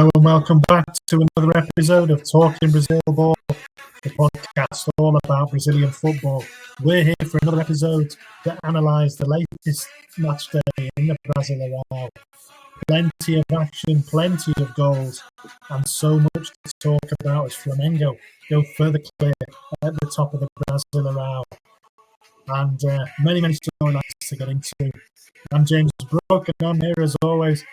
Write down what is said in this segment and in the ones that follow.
Hello and welcome back to another episode of Talking Brazil Ball, the podcast all about Brazilian football. We're here for another episode to analyse the latest match day in the Brasileirão. Plenty of action, plenty of goals, and so much to talk about as Flamengo go further clear at the top of the Brasileirão. And many storylines to get into. I'm James Brooke, and I'm here as always.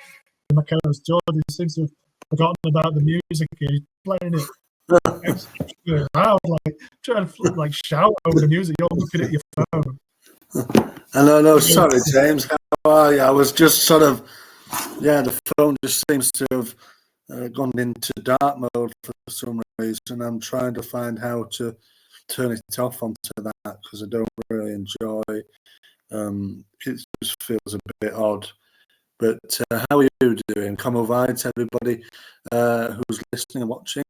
My co-host Jordan seems to have forgotten about the music here. He's playing it loud, like trying to shout over the music. You're looking at your phone. No, sorry, James. How are you? I was just the phone just seems to have gone into dark mode for some reason. I'm trying to find how to turn it off onto that because I don't really enjoy it. It just feels a bit odd. But how are you doing? Como vai to everybody who's listening and watching?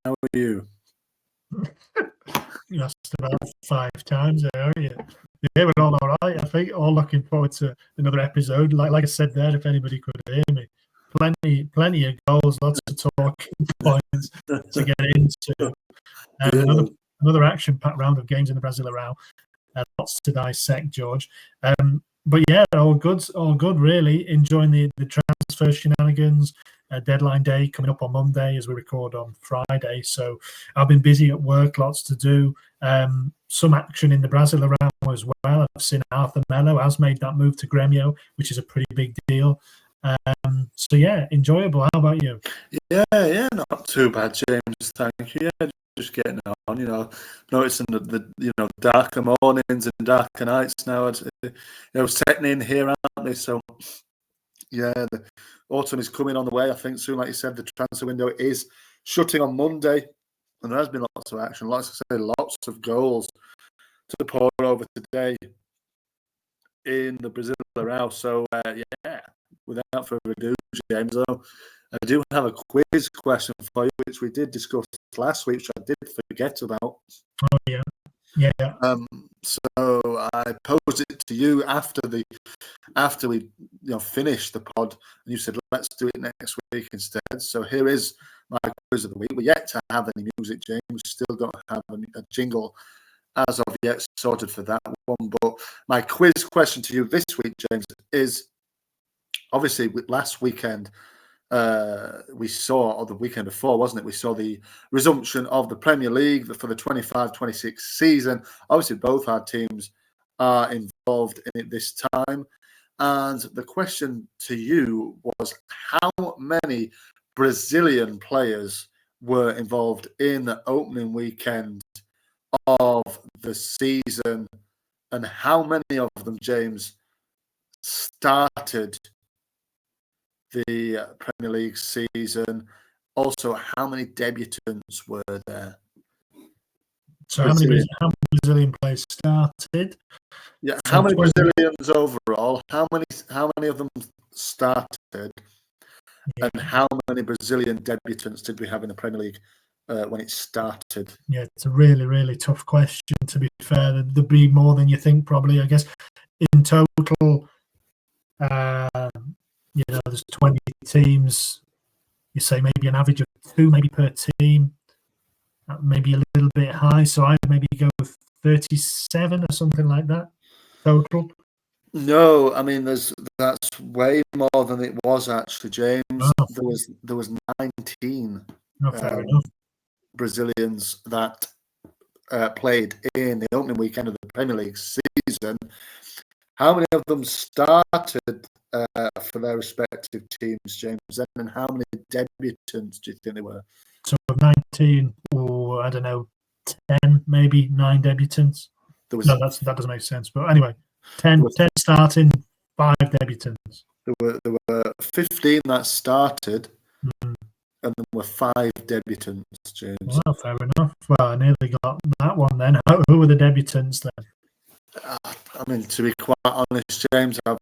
How are you? You asked about 5 times there, aren't you? Yeah, we're all right. I think all looking forward to another episode. Like I said there, if anybody could hear me, plenty of goals, lots of talking points to get into. Another action-packed round of games in the Brasileirão. Lots to dissect, George. But yeah, all good, really. Enjoying the transfer shenanigans. Deadline day coming up on Monday as we record on Friday. So I've been busy at work, lots to do. Some action in the Brasileirão as well. I've seen Arthur Melo has made that move to Grêmio, which is a pretty big deal. So yeah, enjoyable. How about you? Yeah, not too bad, James. Thank you. Yeah, just getting on, noticing the darker mornings and darker nights now. Setting in here, aren't they? So yeah, the autumn is coming on the way. I think soon, like you said, the transfer window is shutting on Monday, and there has been lots of action. Like I say, lots of goals to pour over today in the Brasileirão. So yeah, without further ado, James, I do have a quiz question for you, which we did discuss last week, which I did forget about. Oh yeah. So I posed it to you after we finished the pod, and you said let's do it next week instead. So here is my quiz of the week. We're yet to have any music, James. We still don't have a jingle as of yet sorted for that one. But my quiz question to you this week, James, is obviously last weekend. We saw, or the weekend before, wasn't it? We saw the resumption of the Premier League for the 25-26 season. Obviously, both our teams are involved in it this time. And the question to you was, how many Brazilian players were involved in the opening weekend of the season? And how many of them, James, started the Premier League season? Also, how many debutants were there? So how many Brazilian players started? Yeah, how many Brazilians overall? How many of them started? Yeah. And how many Brazilian debutants did we have in the Premier League when it started? Yeah, it's a really, really tough question, to be fair. There'd be more than you think, probably. I guess in total, there's 20 teams. You say maybe an average of 2 maybe per team. Maybe a little bit high. So I'd maybe go with 37 or something like that total. No, I mean that's way more than it was actually, James. Oh. There was 19 fair enough. Brazilians that played in the opening weekend of the Premier League season. How many of them started for their respective teams, James? And how many debutants do you think they were? So 19, or I don't know, 10, maybe 9 debutants. That doesn't make sense. But anyway, 10 starting, 5 debutants. There were 15 that started, and there were 5 debutants, James. Well, fair enough. Well, I nearly got that one then. Who were the debutants then? I mean, to be quite honest, James, I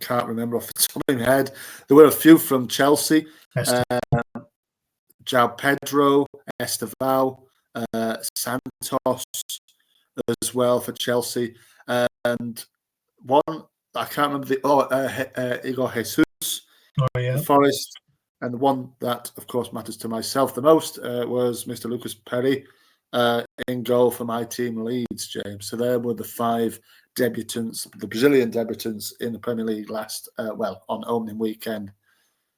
can't remember off the top of my head. There were a few from Chelsea. João Pedro, Estevão, Santos as well for Chelsea, and one I can't remember Igor Jesus. Oh yeah, Forest. And the one that, of course, matters to myself the most was Mr. Lucas Perry in goal for my team Leeds, James. So there were the 5 debutants, the Brazilian debutants in the Premier League on opening weekend.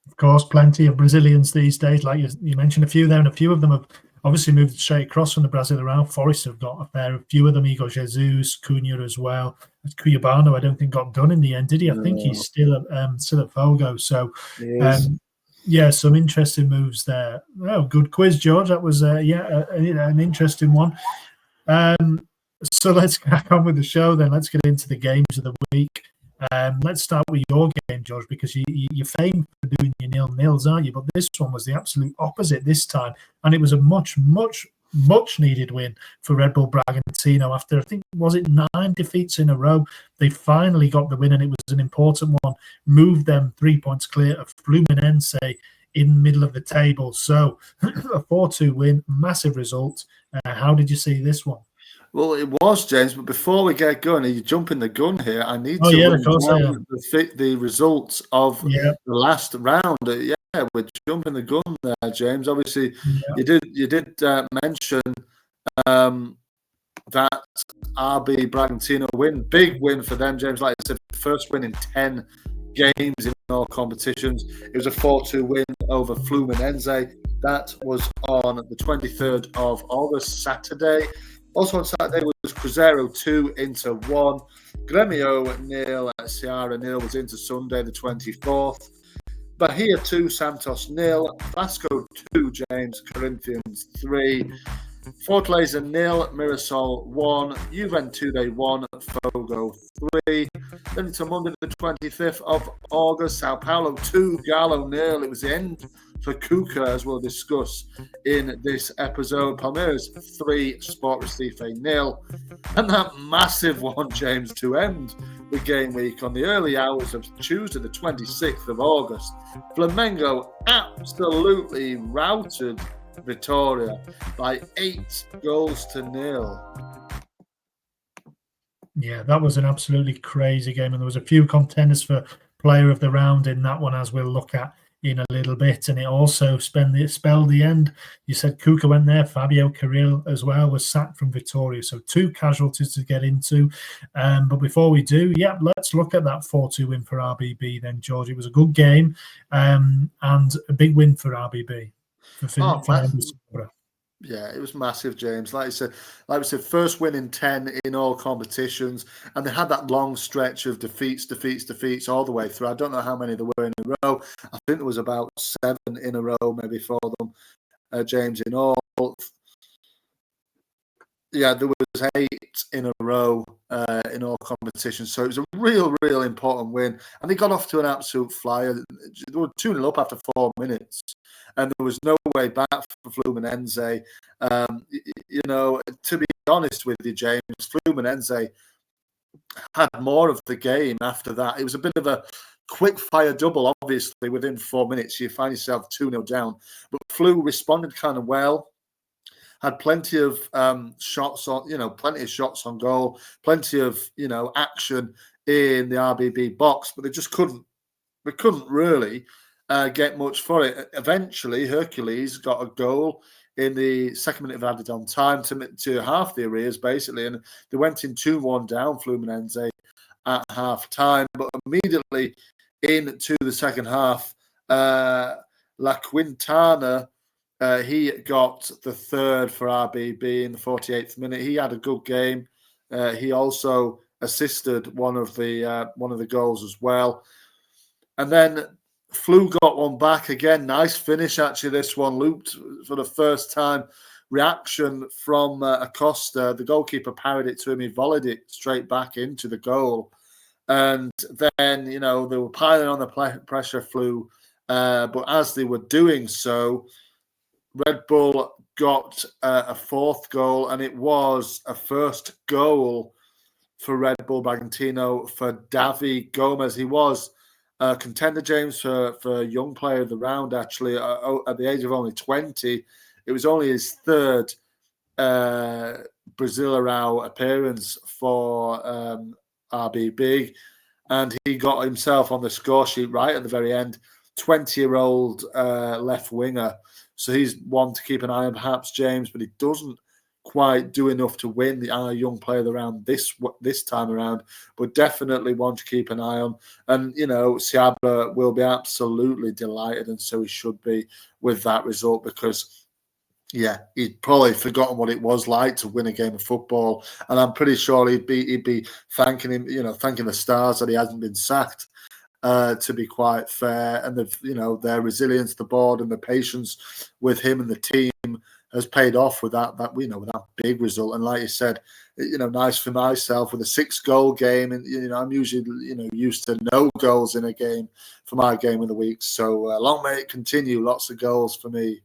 Of course, plenty of Brazilians these days. Like you mentioned a few there, and a few of them have obviously moved straight across from the Brazil around. Forest have got a few of them. Igor Jesus, Cunha as well. Cuiabano, I don't think got done in the end, did he? I think he's still at Fogo. So, yeah, some interesting moves there. Oh, good quiz, George. That was an interesting one. So let's crack on with the show then. Let's get into the games of the week. Let's start with your game, George, because you're famed for doing your 0-0s, aren't you? But this one was the absolute opposite this time, and it was a much needed win for Red Bull Bragantino after, I think, was it 9 defeats in a row? They finally got the win, and it was an important one. Moved them 3 points clear of Fluminense in the middle of the table. So a 4-2 win, massive result. How did you see this one? Well, it was, James, but before we get going, you jumping the gun here. I need to run down the results of the last round. We're jumping the gun there, James. Obviously, you did mention that RB Bragantino win. Big win for them, James. Like I said, first win in 10 games in all competitions. It was a 4-2 win over Fluminense. That was on the 23rd of August, Saturday. Also on Saturday was Cruzeiro 2, Inter 1. Grêmio 0, Ceará 0 was into Sunday the 24th. Bahia 2, Santos 0. Vasco 2, James. Corinthians 3. Fortaleza 0, Mirassol 1. Juventude 1, Fogo 3. Then it's on Monday the 25th of August, Sao Paulo 2, Galo 0. It was the end for Cuca, as we'll discuss in this episode. Palmeiras 3, Sport Recife 0. And that massive one, James, to end the game week on the early hours of Tuesday the 26th of August. Flamengo absolutely routed Vitória by 8-0. Yeah, that was an absolutely crazy game, and there was a few contenders for player of the round in that one, as we'll look at in a little bit. And it also spelled the end. You said Cuca went there. Fabio Carril as well was sacked from Vitória. So 2 casualties to get into. But before we do, let's look at that 4-2 win for RBB then, George. It was a good game and a big win for RBB. Yeah, it was massive, James. Like we said, first win in 10 in all competitions, and they had that long stretch of defeats all the way through. I don't know how many there were in a row. I think there was about 7 in a row, maybe for them, James, in all. Yeah, there was 8 in a row in all competitions. So it was a real important win. And they got off to an absolute flyer. They were 2-0 up after 4 minutes. And there was no way back for Fluminense. To be honest with you, James, Fluminense had more of the game after that. It was a bit of a quick fire double, obviously. Within 4 minutes, you find yourself 2-0 down. But Flu responded kind of well. Had plenty of shots on goal, plenty of action in the RBB box, but they just couldn't really get much for it. Eventually, Hercules got a goal in the second minute of added on time to half the arrears, basically, and they went in 2-1 down, Fluminense, at half time. But immediately into the second half, La Quintana. He got the third for RBB in the 48th minute. He had a good game. He also assisted one of the goals as well. And then Flu got one back again. Nice finish, actually. This one looped for the first time. Reaction from Acosta. The goalkeeper parried it to him. He volleyed it straight back into the goal. And then, they were piling on the pressure, Flu. But as they were doing so, Red Bull got a 4th goal, and it was a first goal for Red Bull Bragantino for Davi Gomez. He was a contender, James, for young player of the round, actually, at the age of only 20. It was only his 3rd Brasileirão appearance for RBB, and he got himself on the score sheet right at the very end. 20-year-old left winger. So he's one to keep an eye on, perhaps, James, but he doesn't quite do enough to win our young player around this time around, but definitely one to keep an eye on. And, Seabra will be absolutely delighted, and so he should be with that result, because he'd probably forgotten what it was like to win a game of football, and I'm pretty sure he'd be thanking him, thanking the stars that he hasn't been sacked. To be quite fair, and their resilience, the board, and the patience with him and the team has paid off with that with that big result. And like you said, nice for myself with a 6-goal game, and I'm usually used to no goals in a game for my game of the week. So long may it continue, lots of goals for me.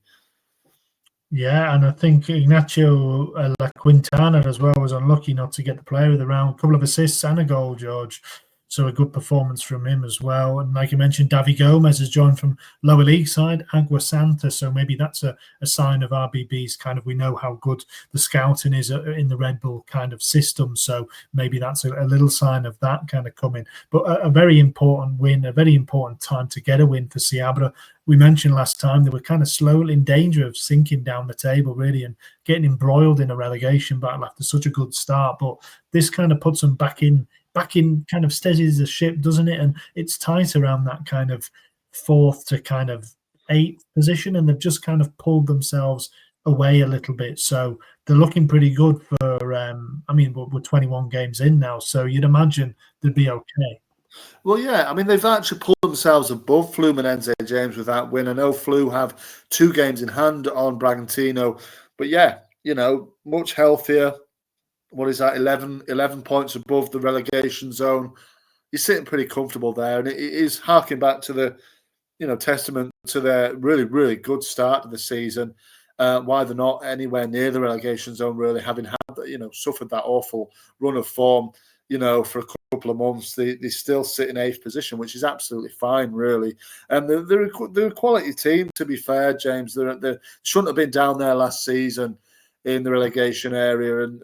Yeah, and I think Ignacio La Quintana as well was unlucky not to get the player of the round. A couple of assists and a goal, George. So a good performance from him as well. And like you mentioned, Davi Gomez has joined from lower league side, Agua Santa. So maybe that's a sign of RBB's kind of, we know how good the scouting is in the Red Bull kind of system. So maybe that's a little sign of that kind of coming. But a very important win, a very important time to get a win for Seabra. We mentioned last time they were kind of slowly in danger of sinking down the table, really, and getting embroiled in a relegation battle after such a good start. But this kind of puts them back in kind of steadies the ship, doesn't it? And it's tight around that kind of 4th to kind of 8th position, and they've just kind of pulled themselves away a little bit. So they're looking pretty good for, we're 21 games in now, so you'd imagine they'd be okay. Well, yeah, I mean, they've actually pulled themselves above Fluminense, James, with that win. I know Flu have 2 games in hand on Bragantino, but yeah, much healthier. What is that, 11 points above the relegation zone. You're sitting pretty comfortable there, and it is harking back to the, testament to their really, really good start to the season. Why they're not anywhere near the relegation zone, really, having had, suffered that awful run of form, for a couple of months. They still sit in 8th position, which is absolutely fine, really. And they're a quality team, to be fair, James. They shouldn't have been down there last season in the relegation area, and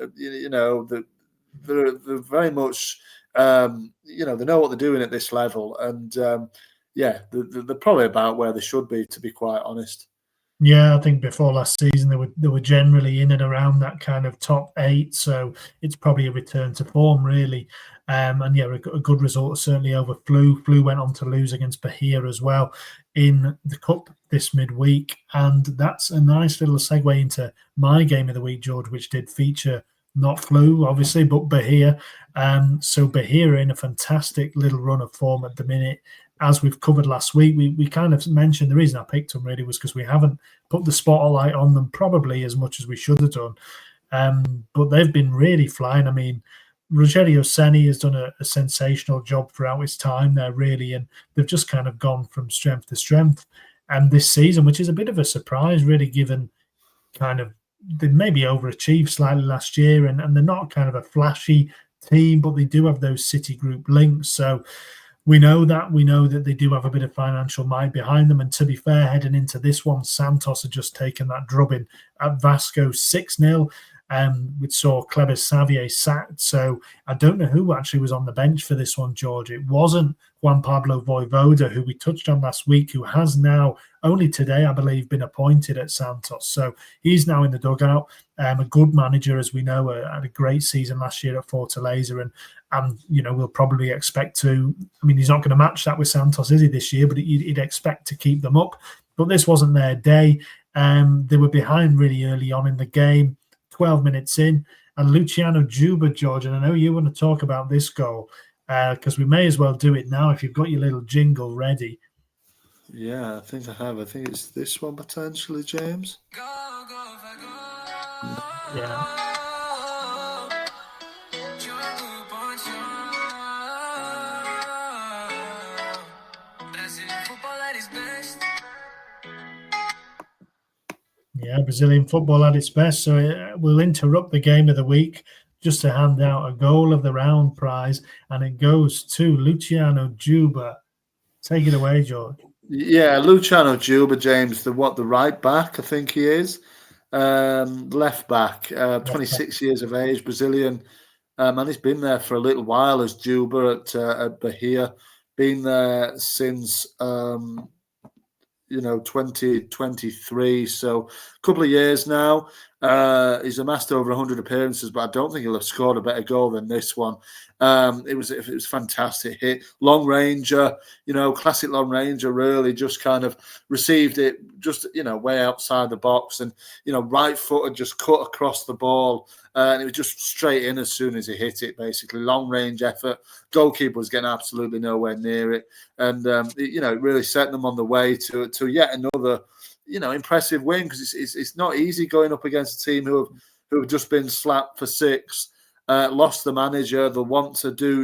they're very much they know what they're doing at this level, and they're probably about where they should be, to be quite honest. Yeah, I think before last season they were generally in and around that kind of top 8, so it's probably a return to form, really. And yeah, a good result certainly over Flu. Flu went on to lose against Bahia as well in the cup this midweek, and that's a nice little segue into my game of the week, George, which did feature not Flu, obviously, but Bahia. So Bahia are in a fantastic little run of form at the minute. As we've covered last week, we kind of mentioned the reason I picked them really was because we haven't put the spotlight on them probably as much as we should have done. But they've been really flying. I mean, Rogério Ceni has done a sensational job throughout his time there, really, and they've just kind of gone from strength to strength. And this season, which is a bit of a surprise, really, given kind of they maybe overachieved slightly last year, and they're not kind of a flashy team, but they do have those City Group links. So we know that they do have a bit of financial might behind them. And to be fair, heading into this one, Santos had just taken that drubbing at Vasco 6-0. We saw Kleber Xavier sacked. So I don't know who actually was on the bench for this one, George. It wasn't Juan Pablo Voivoda, who we touched on last week, who has now only today, I believe, been appointed at Santos. So he's now in the dugout. A good manager, as we know, had a great season last year at Fortaleza, and we'll probably expect to. I mean, he's not going to match that with Santos, is he, this year? But he'd expect to keep them up. But this wasn't their day. They were behind really early on in the game. 12 minutes in, and Luciano Juba, George, and I know you want to talk about this goal because we may as well do it now if you've got your little jingle ready. Yeah, I think I have. I think it's this one potentially, James. Yeah. Yeah, Brazilian football at its best. So we'll interrupt the game of the week just to hand out a goal of the round prize, and it goes to Luciano Juba. Take it away, George. Yeah, Luciano Juba, James, the right back, I think he is. Left back, 26 years of age, Brazilian. And he's been there for a little while as Juba at Bahia. Been there since 2023. So a couple of years now. He's amassed over 100 appearances, but I don't think he'll have scored a better goal than this one. It was a fantastic hit, long ranger, classic long ranger. Really, just kind of received it just way outside the box, and right footed, just cut across the ball, and it was just straight in as soon as he hit it. Basically, long range effort. Goalkeeper was getting absolutely nowhere near it, and it really set them on the way to yet another impressive win, because it's not easy going up against a team who have just been slapped for 6. Lost the manager. They'll want to do,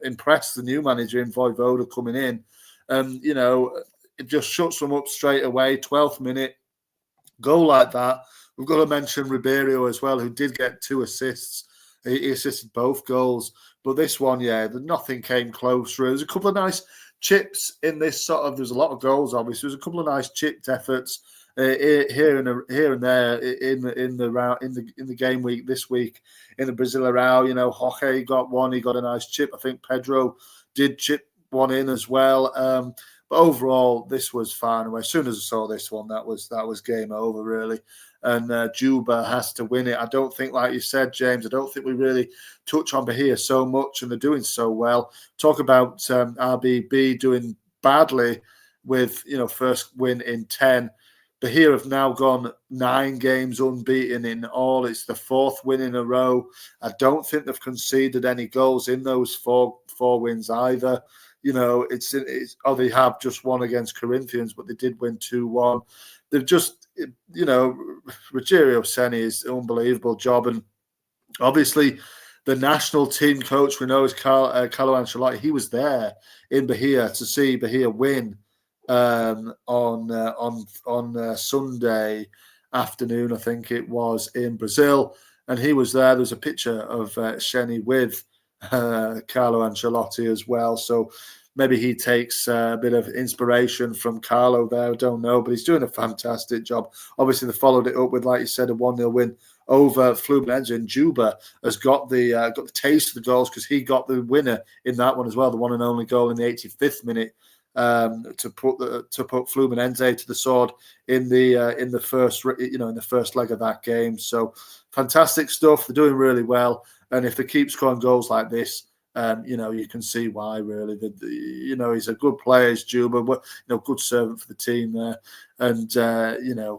impress the new manager in Vojvoda coming in. It just shuts them up straight away. 12th minute goal like that. We've got to mention Ribeiro as well, who did get 2 assists. He assisted both goals. But this one, nothing came close. There's a couple of nice chips in this there's a lot of goals, obviously. There's a couple of nice chipped efforts here and there in the game week this week in the Brasileirão. Jorge got one. He got a nice chip. I think Pedro did chip one in as well. But overall, this was far and away. As soon as I saw this one, that was game over, really. And Juba has to win it. I don't think, like you said, James, I don't think we really touch on Bahia so much, and they're doing so well. Talk about RBB doing badly with, first win in 10. Bahia have now gone 9 games unbeaten in all. It's the 4th win in a row. I don't think they've conceded any goals in those four wins either. They have just won against Corinthians, but they did win 2-1. They've just, Rogério Ceni is an unbelievable job. And obviously, the national team coach we know is Carlo Ancelotti. He was there in Bahia to see Bahia win on Sunday afternoon, I think it was, in Brazil. And he was there. There's a picture of Ceni with Carlo Ancelotti as well. So maybe he takes a bit of inspiration from Carlo there. I don't know, but he's doing a fantastic job. Obviously, they followed it up with, like you said, a 1-0 win over Fluminense, and Juba has got the taste of the goals, because he got the winner in that one as well, the one and only goal in the 85th minute to put Fluminense to the sword in the first leg of that game. So fantastic stuff. They're doing really well, and if they keep scoring goals like this, you can see why, really. He's a good player, he's Juba, but good servant for the team there, and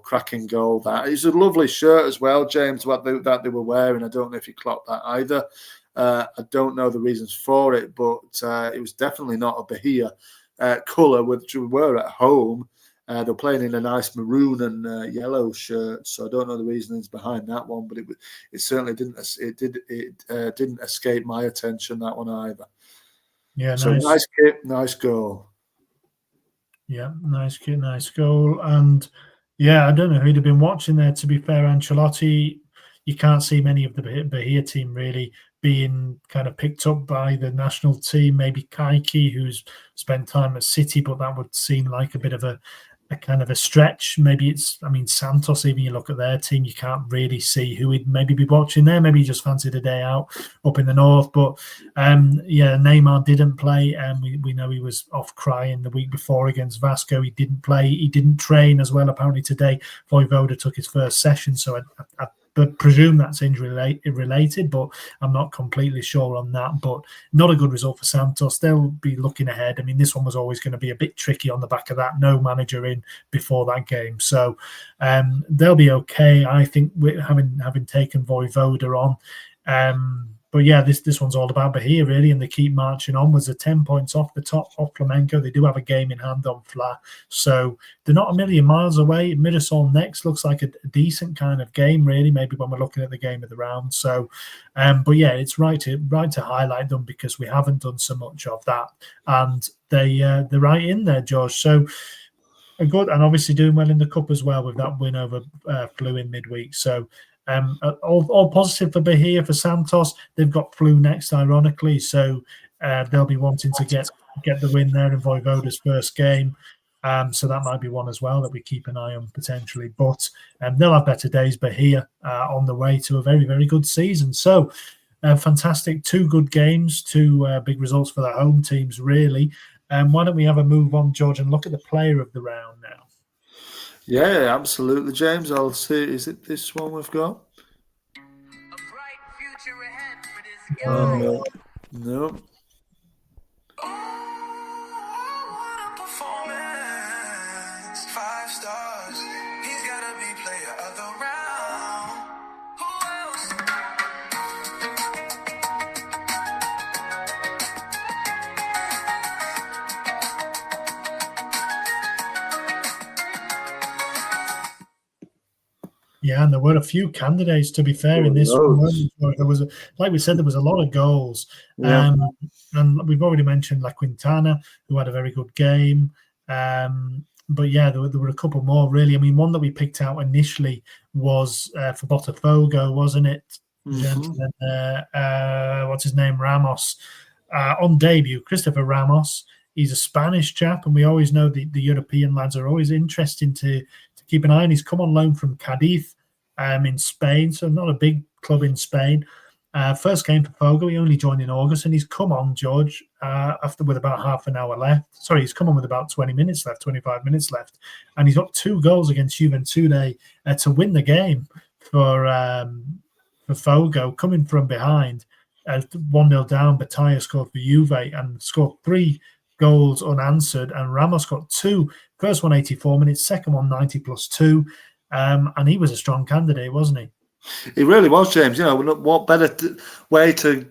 cracking goal. That is a lovely shirt as well, James, that they were wearing. I don't know if you clocked that either. I don't know the reasons for it, but it was definitely not a Bahia colour, which we were at home. They're playing in a nice maroon and yellow shirt, so I don't know the reasons behind that one, but it certainly didn't escape my attention, that one either. Yeah, so nice kit, nice goal. Yeah, nice kit, nice goal. And yeah, I don't know who'd have been watching there. To be fair, Ancelotti, you can't see many of the Bahia team really being kind of picked up by the national team. Maybe Kaiki, who's spent time at City, but that would seem like a bit of a kind of a stretch. Maybe Santos, even you look at their team, you can't really see who he'd maybe be watching there. Maybe he just fancied a day out up in the north. But Neymar didn't play, and we know he was off crying the week before against Vasco. He didn't play. He didn't train as well, apparently today. Vojvoda took his first session, so I presume that's injury related, but I'm not completely sure on that. But not a good result for Santos. They'll be looking ahead. I mean, this one was always going to be a bit tricky on the back of that. No manager in before that game, so they'll be okay, I think, with having taken Vojvoda on. But yeah, this one's all about Bahia, really, and they keep marching onwards. They're 10 points off the top of Flamengo. They do have a game in hand on Fla, so they're not a million miles away. Mirassol next looks like a decent kind of game, really, maybe when we're looking at the game of the round. So, but yeah, it's right to highlight them, because we haven't done so much of that, and they're right in there, George. So good, and obviously doing well in the cup as well with that win over Flu in midweek. So. All positive for Bahia. For Santos, they've got Flu next, ironically, so they'll be wanting to get the win there in Vojvoda's first game. So that might be one as well that we keep an eye on potentially. But they'll have better days, Bahia, on the way to a very, very good season. So fantastic. 2 good games, 2 big results for the home teams, really. Why don't we have a move on, George, and look at the player of the round now? Yeah, absolutely, James. I'll see. Is it this one we've got? A bright future ahead for this guy. No. What a performance. 5 stars. He's gotta be player of the round. Who else? Yeah, and there were a few candidates, to be fair, in this one. There was, like we said, there was a lot of goals. Yeah. And we've already mentioned La Quintana, who had a very good game. But yeah, there were a couple more, really. I mean, one that we picked out initially was for Botafogo, wasn't it? Gentlemen? What's his name? Ramos. On debut, Christopher Ramos. He's a Spanish chap, and we always know the European lads are always interesting to keep an eye on. He's come on loan from Cadiz in Spain, so not a big club in Spain. First game for Fogo, he only joined in August, and he's come on, George, with about half an hour left. Sorry, he's come on with about 20 minutes left, 25 minutes left, and he's got 2 goals against Juventude to win the game for Fogo, coming from behind. 1-0 down, Batalla scored for Juve and scored 3 goals unanswered, and Ramos got 2. First one 84 minutes, second one 90 plus 2, and he was a strong candidate, wasn't he? He really was, James. What better way to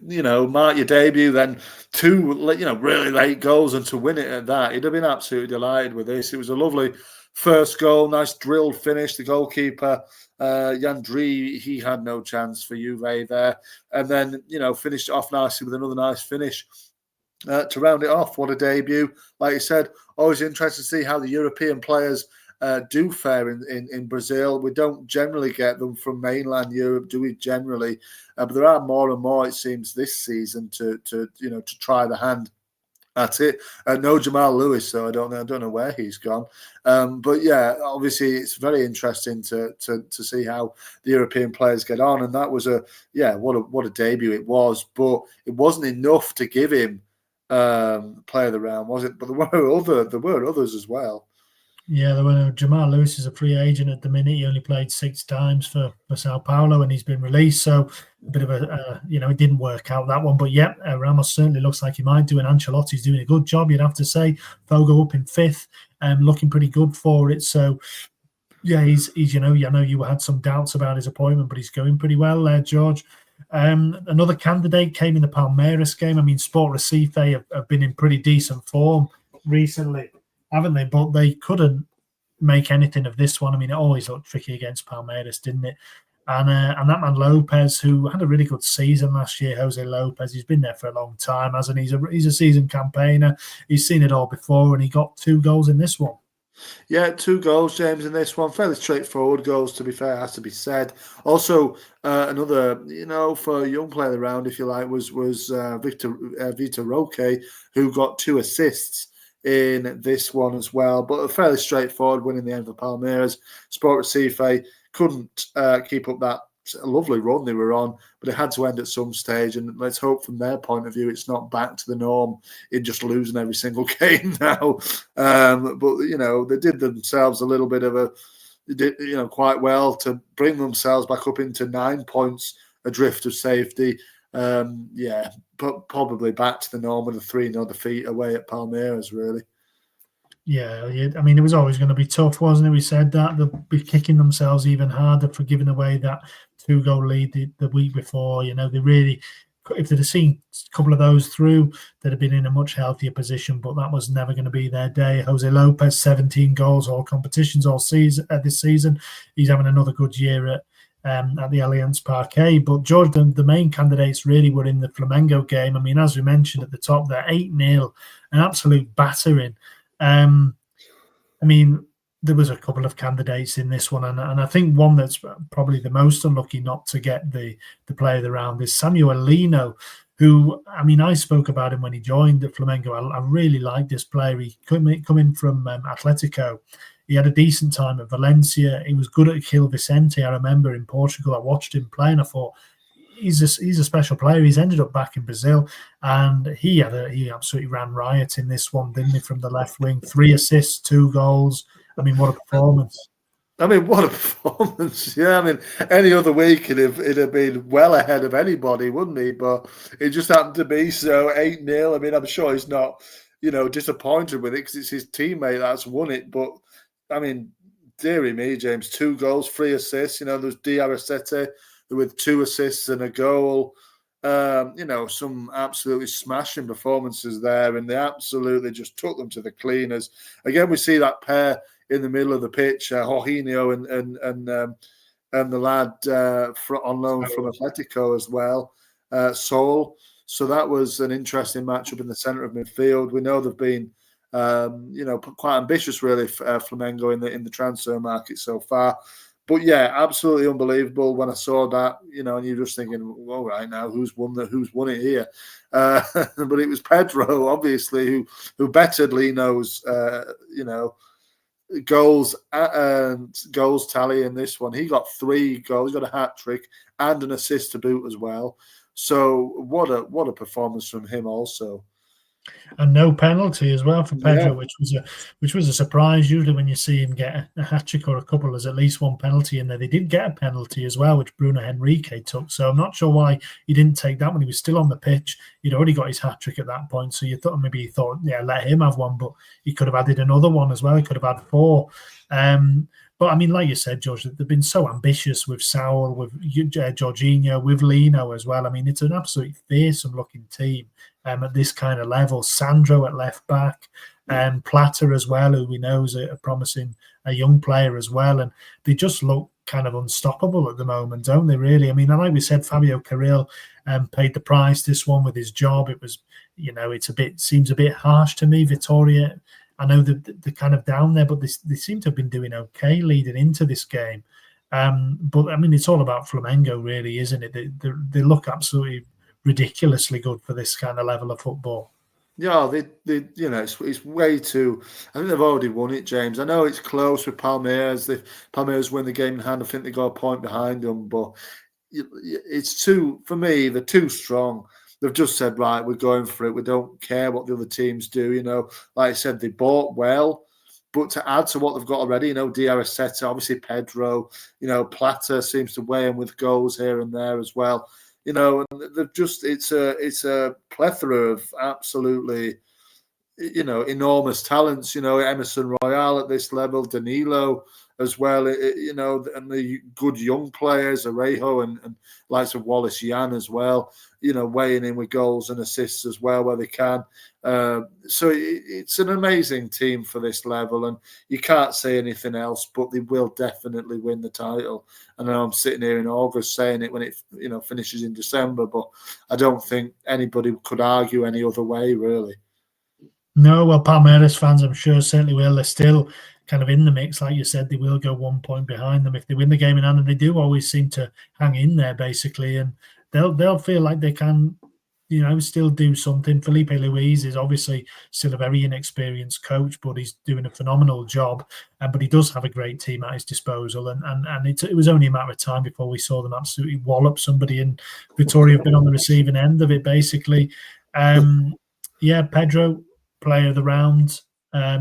mark your debut than 2 really late goals and to win it at that. He'd have been absolutely delighted with this. It was a lovely first goal, nice drilled finish. The goalkeeper Yandri, he had no chance for Juve there, and then finished it off nicely with another nice finish. To round it off. What a debut. Like you said, always interested to see how the European players do fare in Brazil. We don't generally get them from mainland Europe, do we generally? But there are more and more, it seems, this season to try the hand at it. No Jamal Lewis, so I don't know where he's gone. But yeah, obviously it's very interesting to see how the European players get on. And that was what a debut it was. But it wasn't enough to give him player of the round, was it? But there were others as well. Yeah, there were. Jamal Lewis is a free agent at the minute. He only played 6 times for Sao Paulo, and he's been released. So a bit of it didn't work out, that one. But yeah, Ramos certainly looks like he might do, and Ancelotti's doing a good job, you'd have to say. Fogo up in 5th, looking pretty good for it. So yeah, he's I know you had some doubts about his appointment, but he's going pretty well there, George. Another candidate came in the Palmeiras game. I mean, Sport Recife have been in pretty decent form recently, haven't they? But they couldn't make anything of this one. I mean, it always looked tricky against Palmeiras, didn't it? And that man Lopez, who had a really good season last year, Jose Lopez, he's been there for a long time, hasn't he? He's a seasoned campaigner. He's seen it all before, and he got 2 goals in this one. Yeah, 2 goals, James, in this one. Fairly straightforward goals, to be fair, has to be said. Also, another, for a young player of the round, if you like, was Vitor Roque, who got 2 assists in this one as well. But a fairly straightforward win in the end for Palmeiras. Sport Recife couldn't keep up that lovely run they were on, but it had to end at some stage. And let's hope from their point of view, it's not back to the norm in just losing every single game now. But they did themselves a little bit of quite well to bring themselves back up into 9 points adrift of safety. But probably back to the norm with a 3-0 defeat away at Palmeiras, really. Yeah, I mean, it was always going to be tough, wasn't it? We said that they'll be kicking themselves even harder for giving away that 2-goal lead the week before. They really, if they'd have seen a couple of those through, they'd have been in a much healthier position. But that was never going to be their day. Jose Lopez, 17 goals, all competitions, all season this season. He's having another good year at the Allianz Parque. But George, the main candidates really were in the Flamengo game. I mean, as we mentioned at the top, they're 8-0, an absolute battering. I mean, there was a couple of candidates in this one, and I think one that's probably the most unlucky not to get the player of the round is Samuel Lino, who, I mean, I spoke about him when he joined at Flamengo. I really liked this player. He coming from Atletico. He had a decent time at Valencia. He was good at Gil Vicente. I remember in Portugal, I watched him play, and I thought, he's a special player. He's ended up back in Brazil, and he absolutely ran riot in this one, didn't he? From the left wing, 3 assists, 2 goals. I mean, what a performance! I mean, what a performance! Yeah, I mean, any other week it'd have been well ahead of anybody, wouldn't he? But it just happened to be so 8-0. I mean, I'm sure he's not, disappointed with it because it's his teammate that's won it. But I mean, dearie me, James, 2 goals, 3 assists. There's Di Arrasete with 2 assists and a goal. Some absolutely smashing performances there, and they absolutely just took them to the cleaners. Again, we see that pair in the middle of the pitch, Jorginho and the lad on loan from Atletico as well, Saul. So that was an interesting matchup in the centre of midfield. We know they've been, quite ambitious really, Flamengo in the transfer market so far. But yeah, absolutely unbelievable. When I saw that, and you're just thinking, all right, now who's won it here? But it was Pedro, obviously, who bettered Lino's, goals tally in this one. He got 3 goals, he got a hat trick and an assist to boot as well. So what a performance from him also. And no penalty as well for Pedro, which was a surprise. Usually, when you see him get a hat trick or a couple, there's at least 1 penalty in there. They did get a penalty as well, which Bruno Henrique took. So I'm not sure why he didn't take that when he was still on the pitch. He'd already got his hat trick at that point, so you thought maybe he thought, yeah, let him have one, but he could have added another one as well. He could have had 4. But I mean, like you said, George, they've been so ambitious with Saul, with Jorginho, with Lino as well. I mean, it's an absolutely fearsome-looking team at this kind of level. Sandro at left back, and Plata as well, who we know is a promising young player as well. And they just look kind of unstoppable at the moment, don't they, really? I mean, like we said, Fabio Carril paid the price this one with his job. It was, seems a bit harsh to me. Vitoria, I know they're kind of down there, but they seem to have been doing okay leading into this game. But I mean, it's all about Flamengo, really, isn't it? They look absolutely ridiculously good for this kind of level of football. Yeah, it's way too. I think they've already won it, James. I know it's close with Palmeiras. If Palmeiras win the game in hand, I think they got a point behind them. But it's too, for me, they're too strong. They've just said, right, we're going for it. We don't care what the other teams do. Like I said, they bought well, but to add to what they've got already, Di Arrasete, obviously Pedro, Plata seems to weigh in with goals here and there as well. And they've just, it's a plethora of absolutely, enormous talents. Emerson Royale at this level, Danilo as well, and the good young players, Arejo and likes of Wallace Yan as well, weighing in with goals and assists as well where they can. So it's an amazing team for this level, and you can't say anything else, but they will definitely win the title. I know I'm sitting here in August saying it when it finishes in December, but I don't think anybody could argue any other way, really. No, well, Palmeiras fans, I'm sure, certainly will. They're still kind of in the mix, like you said. They will go 1 point behind them if they win the game in hand, and they do always seem to hang in there, basically, and they'll feel like they can, still do something. Felipe Luis is obviously still a very inexperienced coach, but he's doing a phenomenal job. But he does have a great team at his disposal, and it was only a matter of time before we saw them absolutely wallop somebody. And Vitoria have been on the receiving end of it, basically. Yeah, Pedro, player of the round.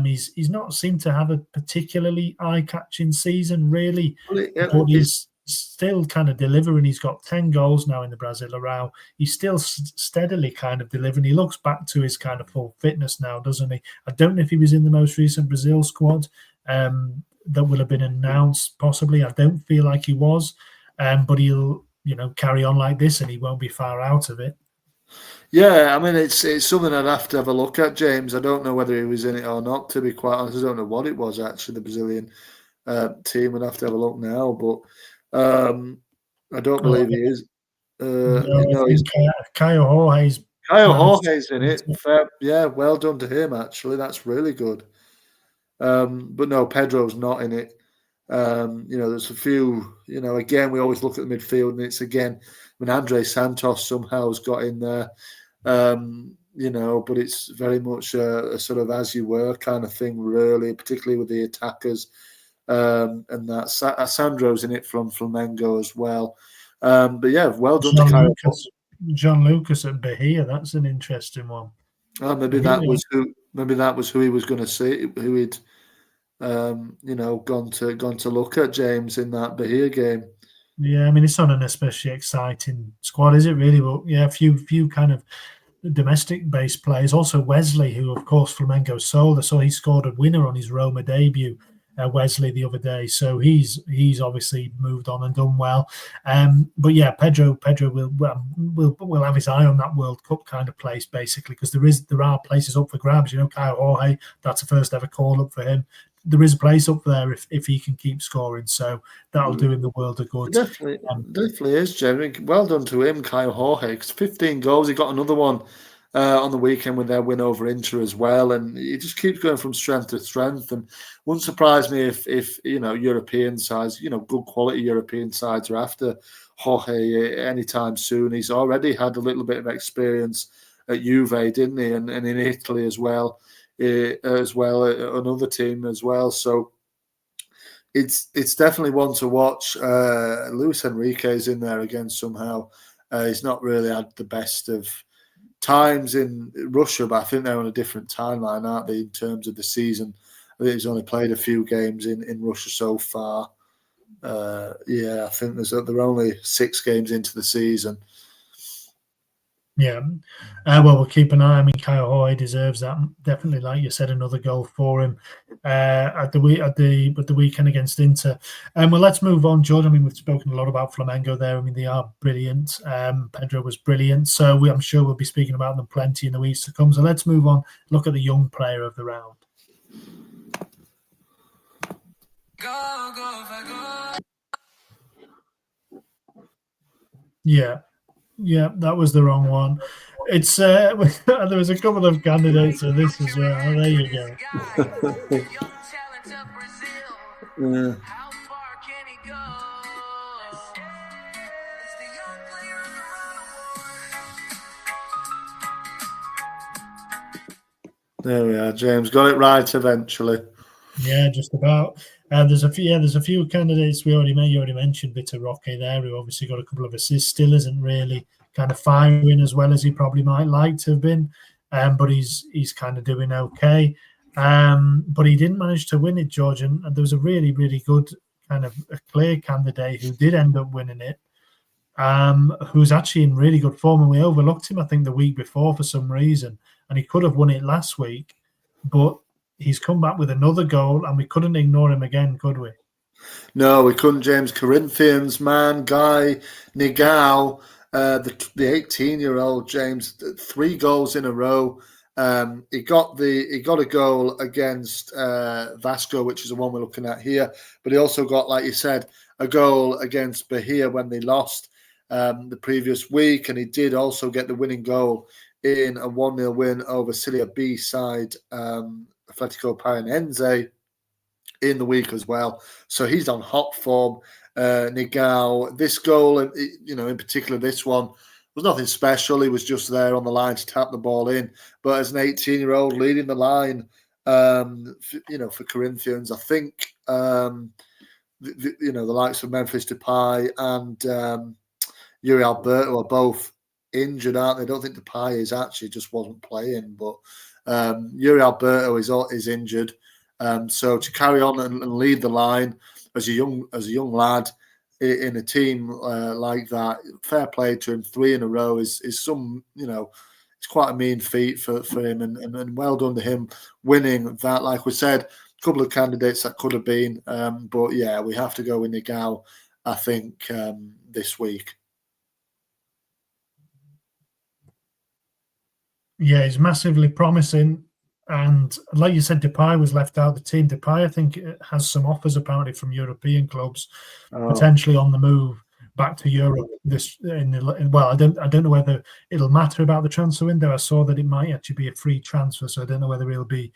He's not seemed to have a particularly eye-catching season, really, but he's still kind of delivering. He's got 10 goals now in the Brasileirão. He's still steadily kind of delivering. He looks back to his kind of full fitness now, doesn't he? I don't know if he was in the most recent Brazil squad that will have been announced, possibly. I don't feel like he was, but he'll carry on like this, and he won't be far out of it. Yeah, I mean, it's something I'd have to have a look at, James. I don't know whether he was in it or not, to be quite honest. I don't know what it was, actually, the Brazilian team. I'd have to have a look now, but I don't believe he is. He's Caio Jorge's. Caio Jorge's in it. Yeah, well done to him, actually. That's really good. But no, Pedro's not in it. There's a few, again, we always look at the midfield, and it's again, when Andre Santos somehow has got in there, but it's very much a sort of as you were kind of thing, really, particularly with the attackers. And that Sandro's in it from Flamengo as well. But yeah, well done to Kyle. John Lucas at Bahia. That's an interesting one. Maybe that was who he was going to see, who he'd gone to look at, James, in that Bahia game. Yeah, I mean, it's not an especially exciting squad, is it really? But yeah, a few kind of domestic-based players. Also Wesley, who of course Flamengo sold. I saw he scored a winner on his Roma debut, Wesley, the other day. So he's obviously moved on and done well. But yeah, Pedro will have his eye on that World Cup kind of place, basically, because there are places up for grabs. Kyle Jorge, that's the first ever call up for him. There is a place up there if he can keep scoring, so that'll do him the world of good. Definitely is, Jeremy. Well done to him, Kyle Jorge. 15 goals. He got another one on the weekend with their win over Inter as well, and he just keeps going from strength to strength. And wouldn't surprise me if European sides, good quality European sides are after Jorge anytime soon. He's already had a little bit of experience at Juve, didn't he, and in Italy as well. Another team as well. So it's definitely one to watch. Luis Enrique is in there again somehow. He's not really had the best of times in Russia, but I think they're on a different timeline, aren't they, in terms of the season? I think he's only played a few games in Russia so far. I think they're only 6 games into the season. Yeah, well, we'll keep an eye. I mean, Kyle Jorge deserves that. Definitely, like you said, another goal for him at the weekend against Inter. Well, let's move on, George. I mean, we've spoken a lot about Flamengo there. I mean, they are brilliant. Pedro was brilliant, so I'm sure we'll be speaking about them plenty in the weeks to come. So let's move on. Look at the young player of the round. Yeah, that was the wrong one. It's there was a couple of candidates for this as well. Oh, there you go. Yeah. There we are, James. Got it right eventually. Yeah, just about. There's a few candidates we already made. You already mentioned Vitor Roque there, who obviously got a couple of assists. Still isn't really kind of firing as well as he probably might like to have been, but he's kind of doing okay. But he didn't manage to win it, George. And there was a really, really good kind of a clear candidate who did end up winning it, who's actually in really good form. And we overlooked him, I think, the week before for some reason. And he could have won it last week, but he's come back with another goal, and we couldn't ignore him again, could we? No, we couldn't, James. Corinthians man, Guy Nigao, the 18-year-old James, 3 goals in a row. He got a goal against Vasco, which is the one we're looking at here. But he also got, like you said, a goal against Bahia when they lost the previous week, and he did also get the winning goal in a 1-0 win over Serie B side Atletico Paranaense in the week as well. So he's on hot form. Nigao, this goal, in particular, this one was nothing special. He was just there on the line to tap the ball in. But as an 18-year-old leading the line, for Corinthians, I think the likes of Memphis Depay and Yuri Alberto are both injured, aren't they? I don't think Depay is actually, just wasn't playing, but Yuri Alberto is injured. So to carry on and lead the line as a young lad in a team like that, fair play to him. 3 in a row is some, it's quite a mean feat for him, and well done to him winning that. Like we said, a couple of candidates that could have been, but yeah, we have to go with Nigao, I think, this week. Yeah, he's massively promising. And like you said, Depay was left out of the team. Depay, I think, has some offers apparently from European clubs, potentially on the move back to Europe. I don't know whether it'll matter about the transfer window. I saw that it might actually be a free transfer, so I don't know whether he'll be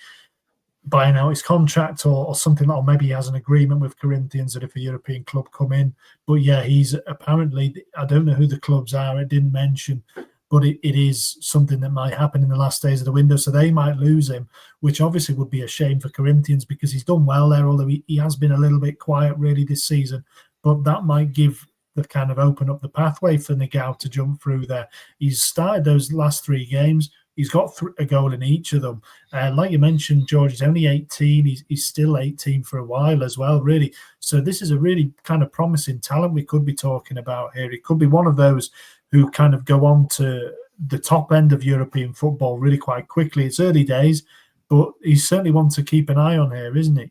buying out his contract or something, or maybe he has an agreement with Corinthians that if a European club come in. But yeah, he's apparently, I don't know who the clubs are. It didn't mention. But it is something that might happen in the last days of the window. So they might lose him, which obviously would be a shame for Corinthians because he's done well there, although he has been a little bit quiet really this season. But that might give they've kind of opened up the pathway for Nagao to jump through there. He's started those last 3 games. He's got a goal in each of them. Like you mentioned, George, he's only 18. He's still 18 for a while as well, really. So this is a really kind of promising talent we could be talking about here. He could be one of those who kind of go on to the top end of European football really quite quickly. It's early days, but he's certainly one to keep an eye on here, isn't he?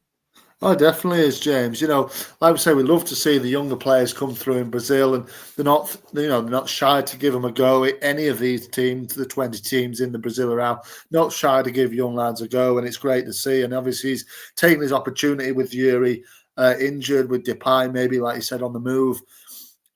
Oh, definitely is, James. Like we say, we love to see the younger players come through in Brazil, and they're not shy to give them a go. Any of these teams, the 20 teams in the Brazil around, not shy to give young lads a go, and it's great to see. And obviously, he's taken his opportunity with Yuri injured, with Depay maybe, like you said, on the move,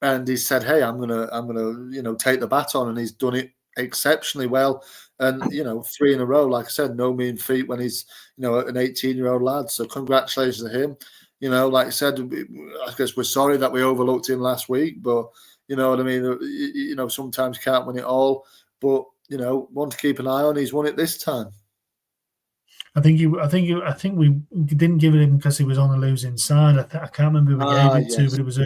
and he said, "Hey, I'm gonna take the baton," and he's done it exceptionally well. And 3 in a row, like I said, no mean feat when he's an 18-year-old lad. So congratulations to him. Like I said, I guess we're sorry that we overlooked him last week, but you know what I mean. Sometimes can't win it all, but one to keep an eye on. He's won it this time. I think we didn't give it him because he was on the losing side. I can't remember who we gave it to, but it was I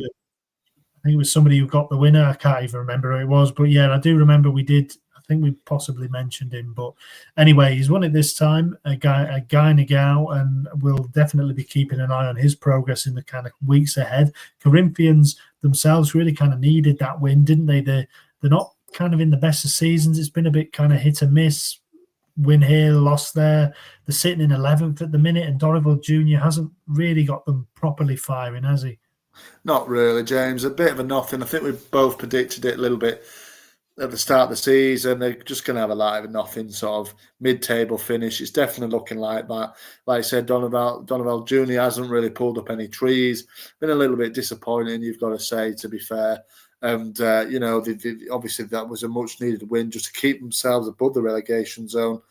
think it was somebody who got the winner. I can't even remember who it was, but yeah, I do remember we did. I think we possibly mentioned him, but anyway, he's won it this time. A guy Nagao, and we'll definitely be keeping an eye on his progress in the kind of weeks ahead. Corinthians themselves really kind of needed that win, didn't they? They're not kind of in the best of seasons. It's been a bit kind of hit and miss. Win here, lost there. They're sitting in 11th at the minute, and Dorival Jr. hasn't really got them properly firing, has he? Not really, James. A bit of a nothing. I think we both predicted it a little bit at the start of the season. They're just going to have a lot of nothing sort of mid-table finish. It's definitely looking like that. Like I said, Dorival Jr. hasn't really pulled up any trees. Been a little bit disappointing, you've got to say, to be fair. And, obviously that was a much-needed win just to keep themselves above the relegation zone.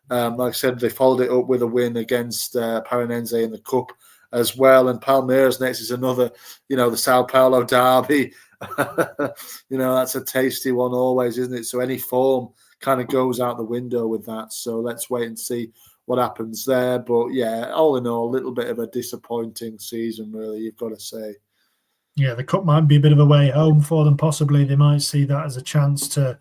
Like I said, they followed it up with a win against Paranense in the Cup as well. And Palmeiras next is another, the Sao Paulo derby. That's a tasty one always, isn't it? So any form kind of goes out the window with that. So let's wait and see what happens there. But yeah, all in all, a little bit of a disappointing season, really, you've got to say. Yeah, the cup might be a bit of a way home for them. Possibly they might see that as a chance to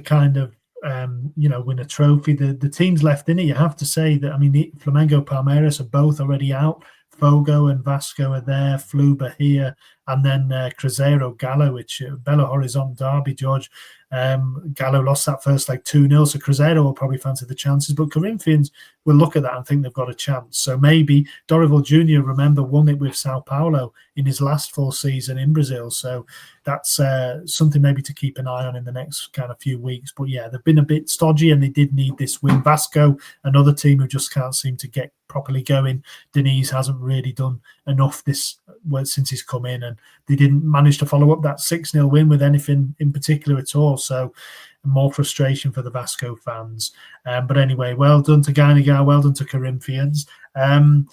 kind of win a trophy. The teams left in it, you have to say that. I mean, the Flamengo, Palmeiras are both already out. Fogo and Vasco are there, Flu Bahia, and then Cruzeiro, Galo, which Belo Horizonte derby, George. Galo lost that first leg 2-0, so Cruzeiro will probably fancy the chances, but Corinthians will look at that and think they've got a chance. So maybe Dorival Jr., remember, won it with Sao Paulo in his last full season in Brazil, so that's something maybe to keep an eye on in the next kind of few weeks. But yeah, they've been a bit stodgy and they did need this win. Vasco, another team who just can't seem to get properly going. Diniz hasn't really done enough since he's come in, and they didn't manage to follow up that 6-0 win with anything in particular at all. So more frustration for the Vasco fans. But anyway, well done to Gainigar, well done to Corinthians. And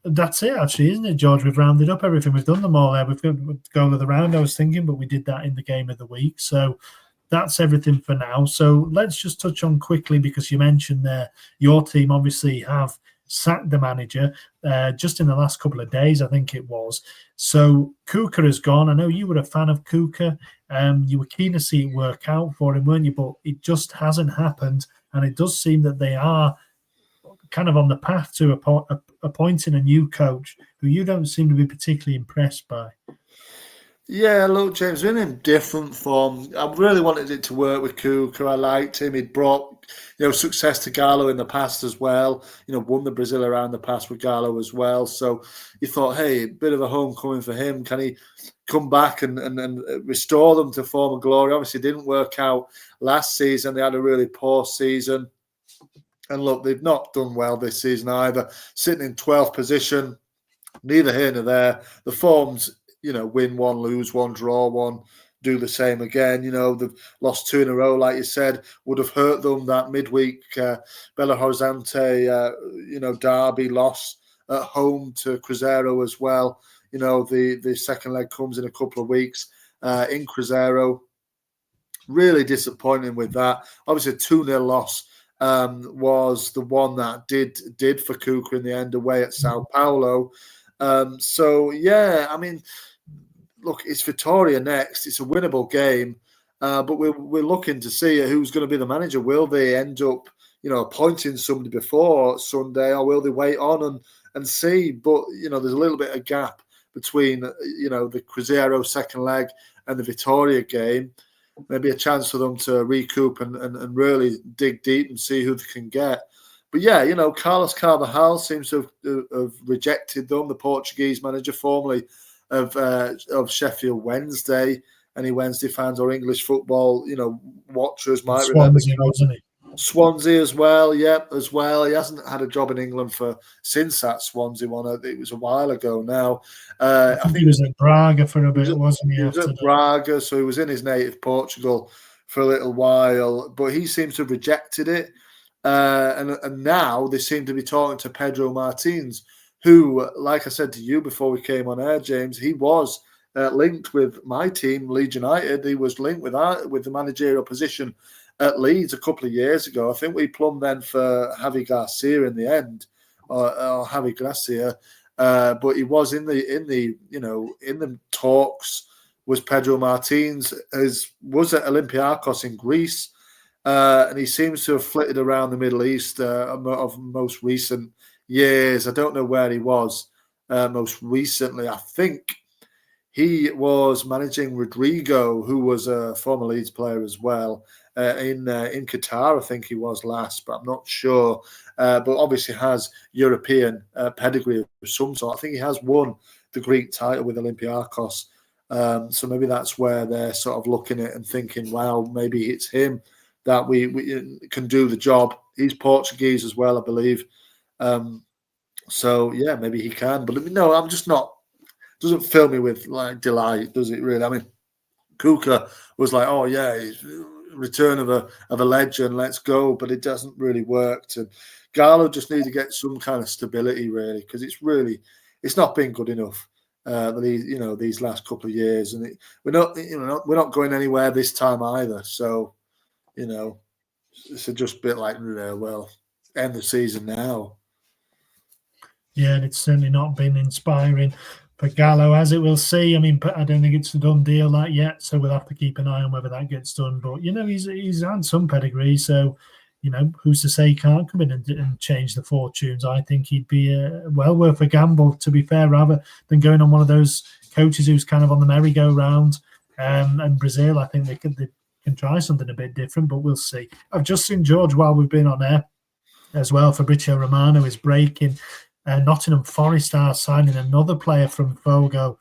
that's it, actually, isn't it, George? We've rounded up everything. We've done them all there. We've got goal of the round, I was thinking, but we did that in the game of the week. So that's everything for now. So let's just touch on quickly, because you mentioned there your team obviously have sacked the manager just in the last couple of days, I think it was. So Cuca has gone. I know you were a fan of Cuca. You were keen to see it work out for him, weren't you? But it just hasn't happened. And it does seem that they are kind of on the path to appointing a new coach who you don't seem to be particularly impressed by. Yeah, look, James, we're in different form. I really wanted it to work with Cuca. I liked him. He'd brought, success to Galo in the past as well. Won the Brazil around the past with Galo as well. So you thought, hey, a bit of a homecoming for him. Can he come back and restore them to former glory? Obviously, it didn't work out last season. They had a really poor season. And look, they've not done well this season either. Sitting in 12th position, neither here nor there. The form's, win one, lose one, draw one, do the same again. They've lost 2 in a row, like you said, would have hurt them. That midweek Belo Horizonte, derby loss at home to Cruzeiro as well. The second leg comes in a couple of weeks in Cruzeiro. Really disappointing with that. Obviously, a 2-0 loss was the one that did for Cuca in the end away at Sao Paulo. So, yeah, I mean, look, it's Victoria next. It's a winnable game, but we're looking to see who's going to be the manager. Will they end up, appointing somebody before Sunday, or will they wait on and see? But there's a little bit of gap between the Cruzeiro second leg and the Victoria game. Maybe a chance for them to recoup and really dig deep and see who they can get. But yeah, Carlos Carvalhal seems to have rejected them, the Portuguese manager formerly of Sheffield Wednesday. Any Wednesday fans or English football, watchers might Swansea, remember. wasn't he? Swansea as well, as well. He hasn't had a job in England since that Swansea one. It was a while ago now. I think he was at Braga for a bit, wasn't he? He was at Braga, so he was in his native Portugal for a little while, but he seems to have rejected it. And now they seem to be talking to Pedro Martins, who, like I said to you before we came on air, James, he was linked with my team, Leeds United. He was linked with the managerial position at Leeds a couple of years ago. I think we plumbed then for Javi Garcia in the end, or Javi Gracia. But he was in the talks. Was Pedro Martins, was at Olympiacos in Greece, and he seems to have flitted around the Middle East of most recent years. I don't know where he was most recently. I think he was managing Rodrigo, who was a former Leeds player as well, in Qatar. I think he was last, but I'm not sure. But obviously has European pedigree of some sort. I think he has won the Greek title with Olympiacos. So maybe that's where they're sort of looking at and thinking, wow, maybe it's him that we can do the job. He's Portuguese as well, I believe. So yeah, maybe he can. But no, I'm just not. Doesn't fill me with like delight, does it? Really? I mean, Kuka was like, oh yeah, return of a legend, let's go. But it doesn't really work. And Gallo just needs to get some kind of stability, really, because it's not been good enough. These last couple of years, and we're not going anywhere this time either. So, it's just a bit like, well, end the season now. Yeah, and it's certainly not been inspiring for Gallo, as it will see. I mean, I don't think it's a done deal that yet, so we'll have to keep an eye on whether that gets done. But he's had some pedigree, so who's to say he can't come in and change the fortunes? I think he'd be well worth a gamble, to be fair, rather than going on one of those coaches who's kind of on the merry-go-round. And Brazil, I think they can try something a bit different, but we'll see. I've just seen, George, while we've been on air as well, Fabrizio Romano is breaking. Nottingham Forest are signing another player from Fogo,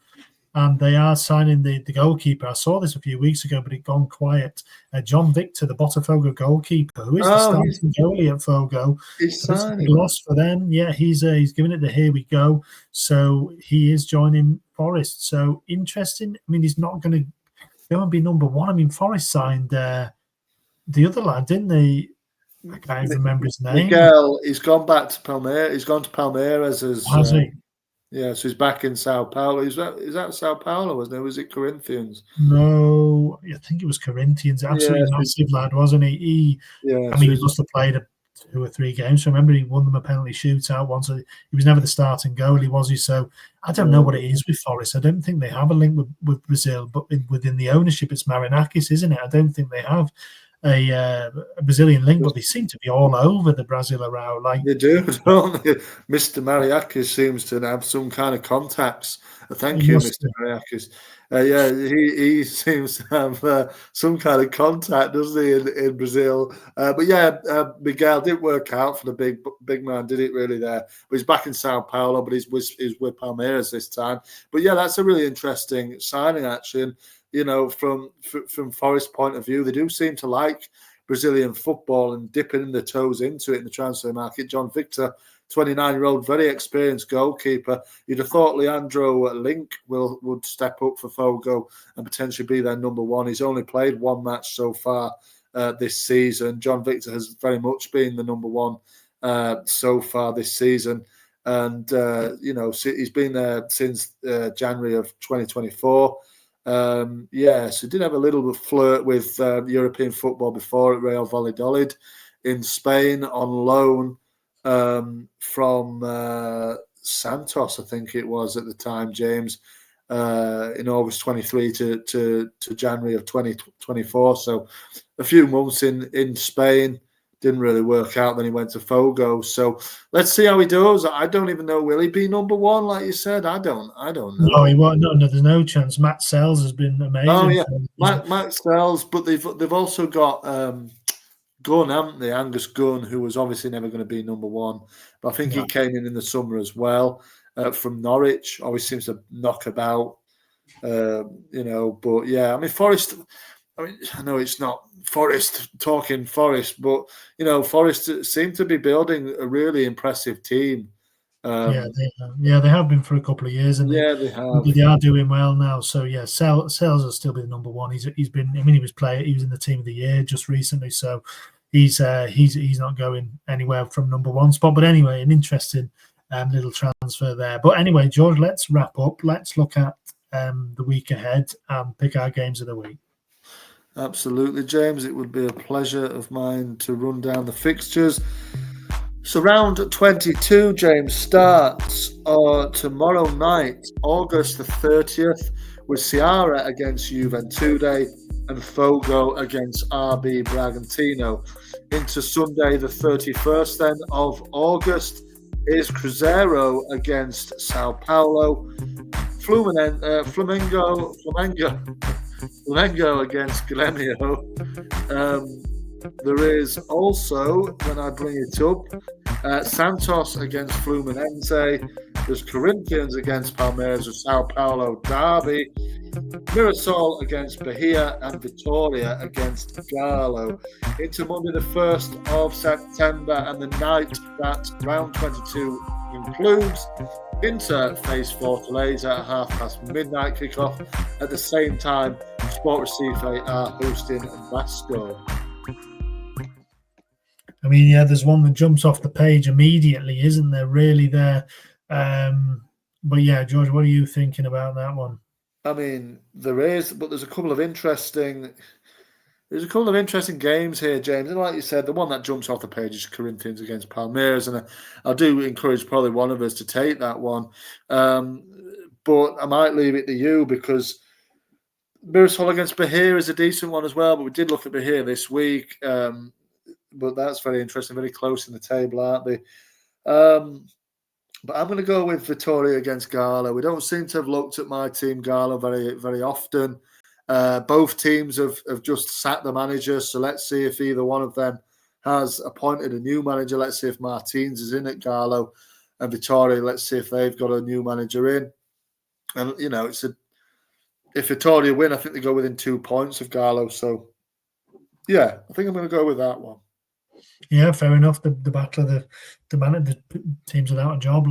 and they are signing the goalkeeper. I saw this a few weeks ago, but it gone quiet. John Victor, the Botafogo goalkeeper, who is the starting goalie at Fogo. He's signing. Lost for them. Yeah, he's giving it the here we go. So he is joining Forest. So interesting. I mean, he's not going to go and be number one. I mean, Forest signed the other lad, didn't they? I can't even remember his name. Miguel, he's gone back to Palmeiras. He's gone to Palmeiras Has he? Yeah, so he's back in Sao Paulo. Is that Sao Paulo, wasn't it? Was it Corinthians? No, I think it was Corinthians. Absolutely massive lad, wasn't he? He must have played 2 or 3 games. So remember, he won them a penalty shootout once. He was never the starting goalie, was he? So I don't know what it is with Forest. I don't think they have a link with Brazil, but within the ownership, it's Marinakis, isn't it? I don't think they have a Brazilian link, but they seem to be all over the Brasileirão. Like they do, don't they? Mr. Mariakis seems to have some kind of contacts. Thank you, Mr. Mariakis. He seems to have some kind of contact, doesn't he, in Brazil? But Miguel didn't work out for the big man, did it really there? But he's back in Sao Paulo, but he's with Palmeiras this time. But yeah, that's a really interesting signing, actually. And from Forest's point of view, they do seem to like Brazilian football and dipping their toes into it in the transfer market. John Victor, 29-year-old, very experienced goalkeeper. You'd have thought Leandro Link would step up for Fogo and potentially be their number one. He's only played 1 match so far this season. John Victor has very much been the number one so far this season. And, he's been there since January of 2024. So did have a little flirt with European football before at Real Valladolid in Spain on loan from Santos, I think it was at the time, James. in August 23 to January of 2024. So a few months in Spain. Didn't really work out. Then he went to Fogo. So let's see how he does. I don't even know. Will he be number one, like you said? I don't know. No, he won't. No, there's no chance. Matt Sells has been amazing. Oh yeah, Matt Sells. But they've also got Gunn, haven't they? Angus Gunn, who was obviously never going to be number one. But I think he came in the summer as well from Norwich. Always seems to knock about, But yeah, I mean Forest. I know it's not Forest talking Forest, but Forest seem to be building a really impressive team. They have been for a couple of years, and they have. They are doing well now. So yeah, Sells will still be the number one. He was in the team of the year just recently, so he's not going anywhere from number one spot. But anyway, an interesting little transfer there. But anyway, George, let's wrap up. Let's look at the week ahead and pick our games of the week. Absolutely, James. It would be a pleasure of mine to run down the fixtures. So round 22, James, starts tomorrow night, August the 30th, with Ceará against Juventude and Fogo against RB Bragantino. Into Sunday the 31st then of August is Cruzeiro against Sao Paulo, Flamengo against Grêmio. There is also, when I bring it up, Santos against Fluminense. There's Corinthians against Palmeiras, a Sao Paulo derby. Mirassol against Bahia and Vitória against Galo. Into Monday the 1st of September, and the night that round 22 includes, Inter face Fortaleza at midnight kickoff. At the same time, Sport Recife are hosting Vasco. I mean, yeah, there's one that jumps off the page immediately, isn't there? Really there. But yeah, George, what are you thinking about that one? I mean, there is, but there's a couple of interesting games here, James. And like you said, the one that jumps off the page is Corinthians against Palmeiras, and I do encourage probably one of us to take that one. But I might leave it to you because Mirassol against Bahia is a decent one as well. But we did look at Bahia this week. But that's very interesting, very close in the table, aren't they? But I'm going to go with Vitória against Galo. We don't seem to have looked at my team, Galo, very, very often. Both teams have just sacked the manager, so let's see if either one of them has appointed a new manager. Let's see if Martins is in at Galo, and Vitória, let's see if they've got a new manager in. And, if Vitória win, I think they go within 2 points of Galo. So, yeah, I think I'm going to go with that one. Yeah, fair enough. The battle of the teams without a job,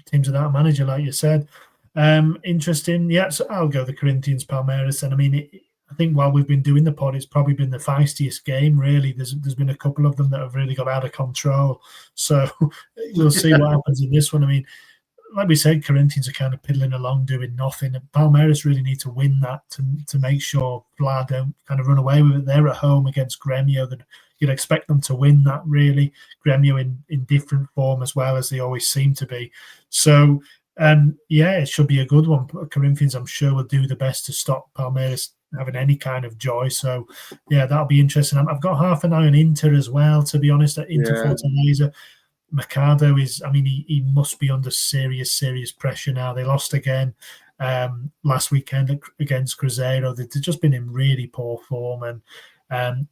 teams without a manager, like you said. Interesting. Yeah, so I'll go the Corinthians Palmeiras. And I mean, I think while we've been doing the pod, it's probably been the feistiest game, really. There's been a couple of them that have really got out of control. So we'll see what happens in this one. I mean, like we said, Corinthians are kind of piddling along doing nothing. And Palmeiras really need to win that to make sure Blah don't kind of run away with it. They're at home against Grêmio. That you'd expect them to win that, really. Grêmio in different form as well, as they always seem to be. So, it should be a good one. Corinthians, I'm sure, will do the best to stop Palmeiras having any kind of joy. So, yeah, that'll be interesting. I've got half an eye on Inter as well, to be honest, at Inter Fortaleza. Mercado he must be under serious pressure now. They lost again last weekend against Cruzeiro. They've just been in really poor form, and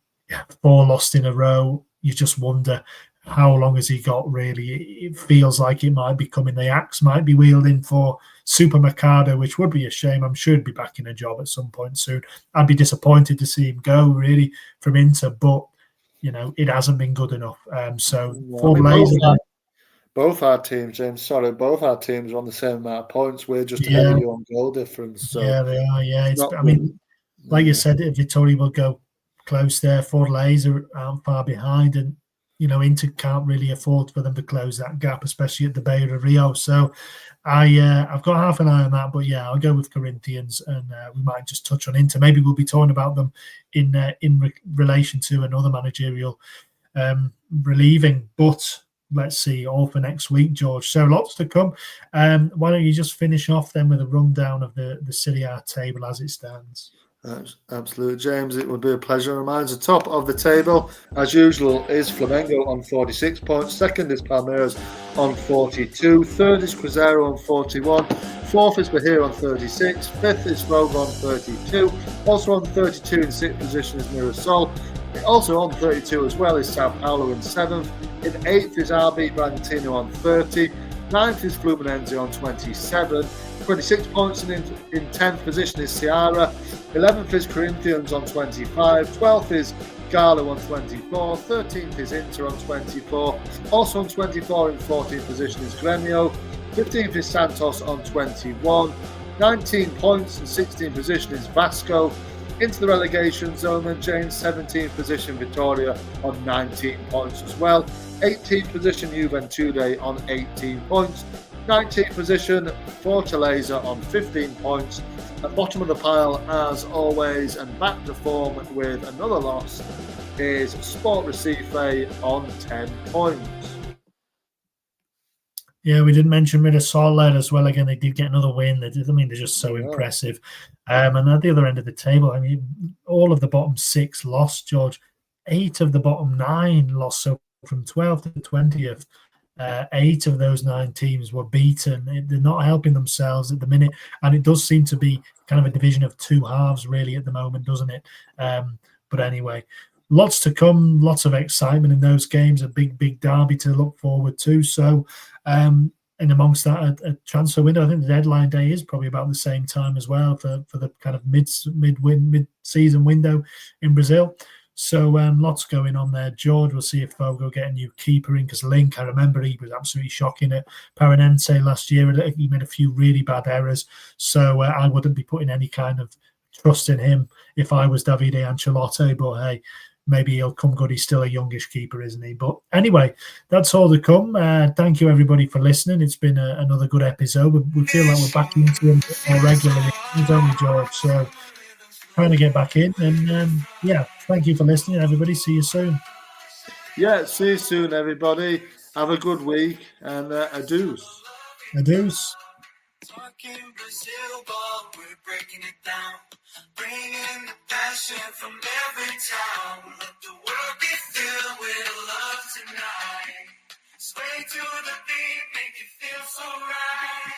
4 lost in a row. You just wonder how long has he got, really. It feels like it might be coming. The axe might be wielding for Super Mercado, which would be a shame. I'm sure he'd be back in a job at some point soon. I'd be disappointed to see him go, really, from Inter, but it hasn't been good enough. Both our teams, James. Sorry, both our teams are on the same amount of points. We're just ahead of you on goal difference. So yeah, they are. Yeah, like you said, Vitória will go close there. Fortaleza aren't far behind, and Inter can't really afford for them to close that gap, especially at the Beira Rio. So I've got half an eye on that, but yeah, I'll go with Corinthians, and we might just touch on Inter. Maybe we'll be talking about them in relation to another managerial relieving. But let's see, all for next week, George. So lots to come. Why don't you just finish off then with a rundown of the Serie A table as it stands? Absolutely, James. It would be a pleasure. Reminds the top of the table, as usual, is Flamengo on 46 points. Second is Palmeiras on 42. Third is Cruzeiro on 41. Fourth is Bahia on 36. Fifth is Fogo on 32. Also on 32 in sixth position is Mirassol. Also on 32 as well is Sao Paulo in seventh. In eighth is RB Bragantino on 30. Ninth is Fluminense on 27. 26 points in 10th position is Ceará. 11th is Corinthians on 25. 12th is Galo on 24. 13th is Inter on 24. Also on 24 in 14th position is Grêmio. 15th is Santos on 21. 19 points in 16th position is Vasco. Into the relegation zone, then James, 17th position Vitória on 19 points as well. 18th position Juventude on 18 points. 19th position Fortaleza on 15 points. At bottom of the pile, as always, and back to form with another loss, is Sport Recife on 10 points. Yeah, we didn't mention Mirassol there as well. Again, they did get another win. They're just so impressive. And at the other end of the table, I mean, all of the bottom 6 lost, George. 8 of the bottom 9 lost. So from 12th to 20th, 8 of those 9 teams were beaten. They're not helping themselves at the minute. And it does seem to be kind of a division of 2 halves, really, at the moment, doesn't it? But anyway, lots to come, lots of excitement in those games, a big derby to look forward to. So, and amongst that, a transfer window. I think the deadline day is probably about the same time as well for the kind of mid-season window in Brazil. So lots going on there. George, we'll see if Fogo get a new keeper in, because Link, I remember he was absolutely shocking at Paranense last year. He made a few really bad errors. So I wouldn't be putting any kind of trust in him if I was Davide Ancelotti. But hey, maybe he'll come good. He's still a youngish keeper, isn't he? But anyway, that's all to come. Thank you, everybody, for listening. It's been another good episode. We feel like we're back into it more regularly, don't we, George? So trying to get back in. And thank you for listening, everybody. See you soon. Yeah, see you soon, everybody. Have a good week, and adios. Adios. Talking Brazil ball, we're breaking it down. Bringing the passion from every town. Let the world be filled with love tonight. Sway to the beat, make you feel so right.